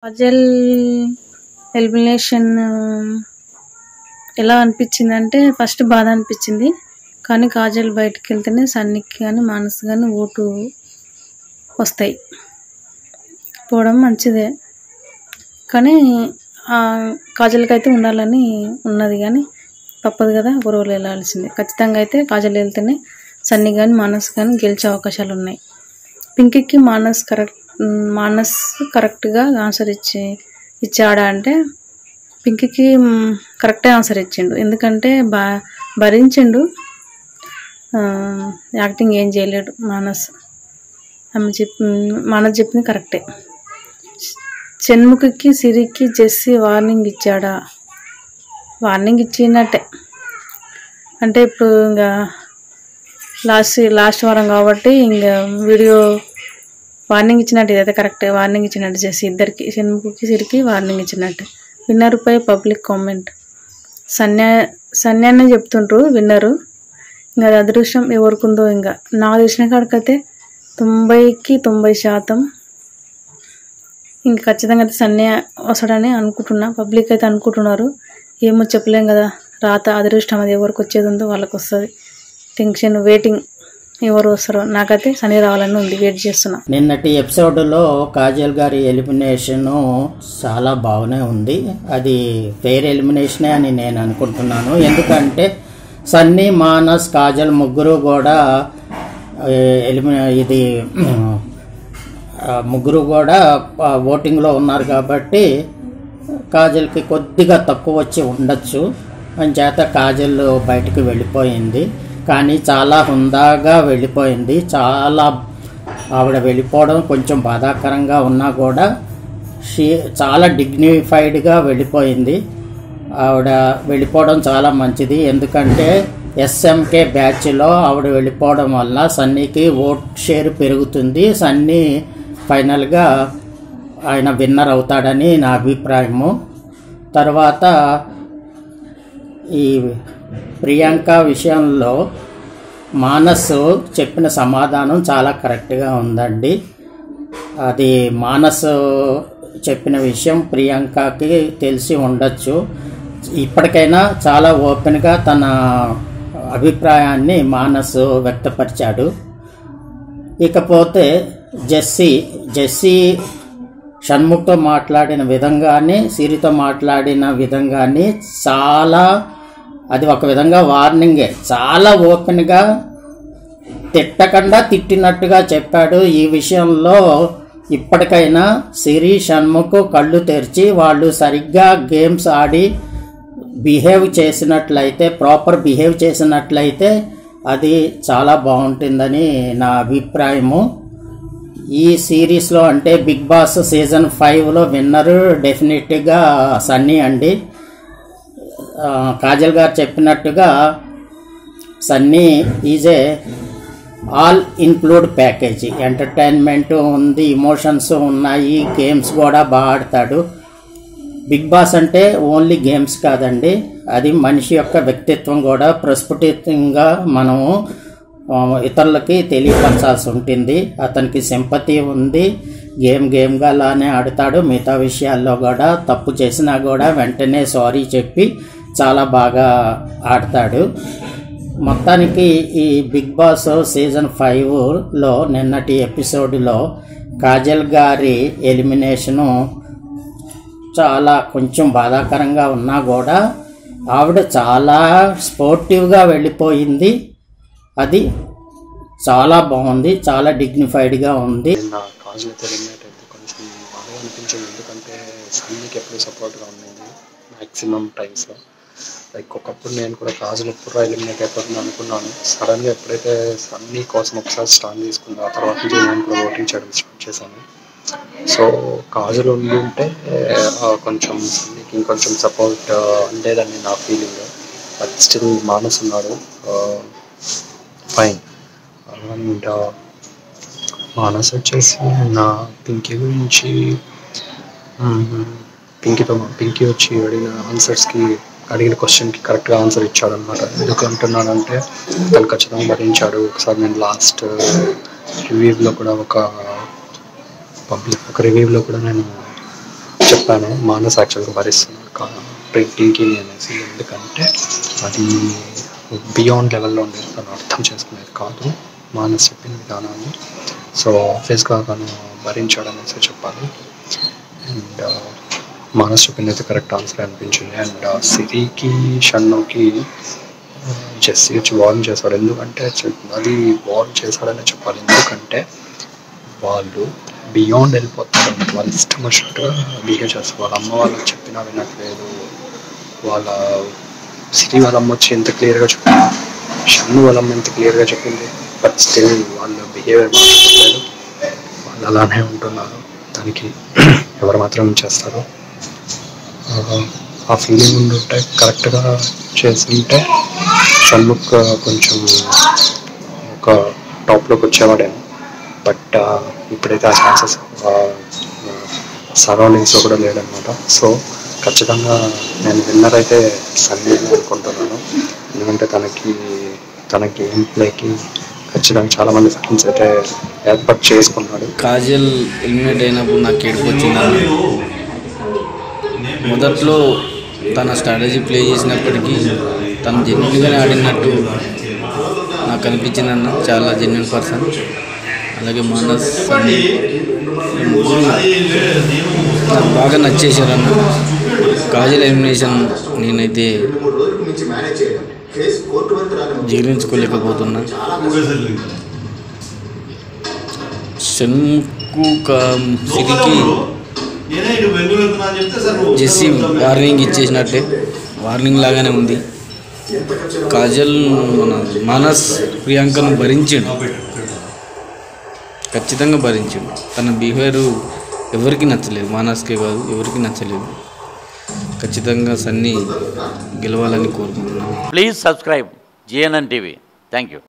Kajal elimination ఎలా అనిపించిందంటే first బాధ అనిపించింది. కానీ కాజల్ బయటకు వెళ్తేనే సన్నికి కానీ మానస్ కానీ ఓటు వస్తాయి. పోవడం మంచిదే, కానీ కాజల్కి అయితే ఉండాలని ఉన్నది, కానీ తప్పదు కదా, ఒకరోజు వెళ్ళాల్సిందే. ఖచ్చితంగా అయితే కాజల్ వెళ్తేనే సన్ని కానీ మానస్ కానీ గెలిచే అవకాశాలు ఉన్నాయి. పింకీకి మానస్ కరెక్ట్గా ఆన్సర్ ఇచ్చాడా అంటే పింకీకి కరెక్టే ఆన్సర్ ఇచ్చిండు. ఎందుకంటే భరించిండు, యాక్టింగ్ ఏం చేయలేడు మానస్. మానస్ చెప్పింది కరెక్టే. షణ్ముఖకి సిరికి జెస్సీ వార్నింగ్ ఇచ్చాడా? వార్నింగ్ ఇచ్చినట్టే. అంటే ఇప్పుడు ఇంకా లాస్ట్ వారం కాబట్టి ఇంకా వీడియో వార్నింగ్ ఇచ్చినట్టు, ఇదైతే కరెక్టే. వార్నింగ్ ఇచ్చినట్టు జెస్సీ ఇద్దరికి, షణ్ముఖకి సిరికి వార్నింగ్ ఇచ్చినట్టే. విన్నర్పై పబ్లిక్ కామెంట్. సన్యానే చెప్తుండ్రు విన్నరు. ఇంకా అది అదృష్టం ఎవరికుందో. ఇంకా నాకు తెలిసిన కాడికైతే 90కి 90% ఇంకా ఖచ్చితంగా అయితే సన్య వస్తాడని అనుకుంటున్నా. పబ్లిక్ అయితే అనుకుంటున్నారు. ఏమో చెప్పలేం కదా, రాత అదృష్టం అది ఎవరికి వచ్చేది ఉందో వాళ్ళకి వస్తుంది. టెన్షన్, వెయిటింగ్ ఎవరు వస్తారో. నాకైతే సన్నీ రావాలని ఉంది, వెయిట్ చేస్తున్నా. నిన్నటి ఎపిసోడ్లో కాజల్ గారి ఎలిమినేషన్ చాలా బాగానే ఉంది. అది ఫెయిర్ ఎలిమినేషనే అని నేను అనుకుంటున్నాను. ఎందుకంటే సన్నీ, మానస్, కాజల్ ముగ్గురు కూడా ముగ్గురు కూడా ఓటింగ్లో ఉన్నారు కాబట్టి కాజల్కి కొద్దిగా తక్కువ వచ్చి ఉండొచ్చు. అంచేత కాజల్ బయటకు వెళ్ళిపోయింది. కానీ చాలా హుందాగా వెళ్ళిపోయింది. ఆవిడ వెళ్ళిపోవడం కొంచెం బాధాకరంగా ఉన్నా కూడా చాలా డిగ్నిఫైడ్గా వెళ్ళిపోయింది. ఆవిడ వెళ్ళిపోవడం చాలా మంచిది. ఎందుకంటే ఎస్ఎంకే బ్యాచ్లో ఆవిడ వెళ్ళిపోవడం వల్ల సన్నీకి ఓట్ షేర్ పెరుగుతుంది. సన్నీ ఫైనల్గా ఆయన విన్నర్ అవుతాడని నా అభిప్రాయము. తర్వాత ఈ ప్రియాంక విషయంలో మానస్ చెప్పిన సమాధానం చాలా కరెక్ట్గా ఉందండి. అది మానస్ చెప్పిన విషయం ప్రియాంకకి తెలిసి ఉండొచ్చు. ఇప్పటికైనా చాలా ఓపెన్గా తన అభిప్రాయాన్ని మానస్ వ్యక్తపరిచాడు. ఇకపోతే జెస్సీ షణ్ముఖ్తో మాట్లాడిన విధంగానే, సిరితో మాట్లాడిన విధంగానే అది ఒక విధంగా వార్నింగే. చాలా ఓపెన్గా తిట్టకుండా తిట్టినట్టుగా చెప్పాడు. ఈ విషయంలో ఇప్పటికైనా సిరి, షణ్ముఖ్ కళ్ళు తెరిచి వాళ్ళు సరిగ్గా గేమ్స్ ఆడి ప్రాపర్ బిహేవ్ చేసినట్లయితే అది చాలా బాగుంటుందని నా అభిప్రాయము. ఈ సిరీస్లో అంటే బిగ్ బాస్ సీజన్ 5లో విన్నరు డెఫినెట్గా సన్నీ అండి. కాజల్ గారు చెప్పినట్టుగా Sunny is a all include package. Entertainment ఉంది, ఎమోషన్స్ ఉన్నాయి, గేమ్స్ కూడా బాగా ఆడతాడు. బిగ్ బాస్ అంటే ఓన్లీ గేమ్స్ కాదండి, అది మనిషి యొక్క వ్యక్తిత్వం కూడా ప్రస్ఫుటితంగా మనము ఇతరులకి తెలియపరచాల్సి ఉంటుంది. అతనికి సింపతి ఉంది, గేమ్గా లానే ఆడతాడు. మిగతా విషయాల్లో కూడా తప్పు చేసినా కూడా వెంటనే సారీ చెప్పి చాలా బాగా ఆడతాడు. మొత్తానికి ఈ బిగ్ బాస్ సీజన్ 5లో నిన్నటి ఎపిసోడ్లో కాజల్ గారి ఎలిమినేషను చాలా కొంచెం బాధాకరంగా ఉన్నా కూడా ఆవిడ చాలా స్పోర్టివ్గా వెళ్ళిపోయింది. అది చాలా బాగుంది, చాలా డిగ్నిఫైడ్గా ఉంది. కాజల్ ఎలిమినేట్ అయితే కొంచెం బాగా అనిపించింది. ఎందుకంటే సన్నీకి ఎప్పుడు సపోర్ట్గా ఉండింది మ్యాక్సిమం టైమ్స్లో. లైక్ ఒకప్పుడు నేను కూడా కాజల్ ఎప్పుడు ఎలిమినేట్ అయిపోతుంది అనుకున్నాను. సడన్గా ఎప్పుడైతే సన్నీ కోసం ఒకసారి స్టాండ్ తీసుకుందో ఆ తర్వాత నుంచి నేను కూడా ఓటింగ్ చేయడం స్టార్ట్ చేశాను. సో కాజల్ ఉంటే కొంచెం సన్నీకి ఇంకొంచెం సపోర్ట్ ఉండేదని నా ఫీలింగ్. బట్ స్టిల్ మానస్ ఉన్నాడు, ఫైన్. అండ్ మానస్ వచ్చేసి నా పింకీ గురించి, పింకీ వచ్చి అడిగిన క్వశ్చన్కి కరెక్ట్గా ఆన్సర్ ఇచ్చాడు అనమాట. ఎందుకు అంటున్నానంటే తను ఖచ్చితంగా భరించాడు. ఒకసారి నేను లాస్ట్ రివ్యూలో కూడా ఒక రివ్యూలో కూడా నేను చెప్పాను మానస్ యాక్చువల్గా భరిస్తున్నాడు ప్రింటింగ్కి అనేసి. ఎందుకంటే అది బియాండ్ లెవెల్లో ఉండేది, తను అర్థం చేసుకునేది కాదు మానస్ చెప్పిన విధానాన్ని. సో ఆబ్వియస్గా తను భరించాడు అనేసి చెప్పాలి. అండ్ మానస్ చెప్పింది అయితే కరెక్ట్ ఆన్సర్ అనిపించింది. అండ్ సిరికి షన్నుకి జెస్సీ వచ్చి వార్న్ చేశాడు. ఎందుకంటే అది వార్న్ చేశాడనే చెప్పాలి. ఎందుకంటే వాళ్ళు బియాండ్ వెళ్ళిపోతారు, వాళ్ళు ఇష్టం వచ్చినట్టుగా బిహేవ్ చేస్తారు. వాళ్ళ అమ్మ వాళ్ళకి చెప్పినా వినట్లేదు. వాళ్ళ సిరి వాళ్ళ అమ్మ వచ్చి ఎంత క్లియర్గా చెప్పింది, షన్ను వాళ్ళ అమ్మ ఎంత క్లియర్గా చెప్పింది, బట్ స్టిల్ వాళ్ళ బిహేవియర్ మార్చట్లేదు. వాళ్ళు అలానే ఉంటున్నారు. దానికి ఎవరు మాత్రం చేస్తారు. ఆ ఫీలింగ్ ఉండుంటే కరెక్ట్గా చేస్తుంటే షణ్ముఖ్ కొంచెం ఒక టాప్లోకి వచ్చేవాడేమో. బట్ ఇప్పుడైతే ఆ ఛాన్సెస్ సరౌండింగ్స్లో కూడా లేదనమాట. సో ఖచ్చితంగా నేను విన్నర్ అయితే సన్నీ అనుకుంటున్నాను. ఎందుకంటే తన గేమ్ ప్లేకి ఖచ్చితంగా చాలామంది ఫ్యాన్స్ అయితే ఏర్పాటు చేసుకున్నాడు. కాజల్ ఎలిమినేట్ అయినప్పుడు నాకు ఏడుపు వచ్చింది. మొదట్లో తన స్ట్రాటజీ ప్లే చేసినప్పటికీ తను జెన్యున్గానే ఆడినట్టు నాకు అనిపించింది అన్న. చాలా జెన్యున్ పర్సన్. అలాగే మానస్ సన్నీ ముగ్గురు నాకు బాగా నచ్చేశారన్న. కాజల్ ఎలిమినేషన్ నేనైతే జీర్ణించుకోలేకపోతున్నా. షణ్ముఖ్ సిరికి జెస్సీ వార్నింగ్ ఇచ్చేసినట్టే, వార్నింగ్ లాగానే ఉంది. కాజల్ మానస్ ప్రియాంకను భరించాడు, ఖచ్చితంగా భరించాడు. తన బిహేవియర్ ఎవరికి నచ్చలేదు, మానస్కే కాదు ఎవరికి నచ్చలేదు. ఖచ్చితంగా సన్నీ గెలవాలని కోరుకుంటున్నాను. Please subscribe GNN TV. Thank you.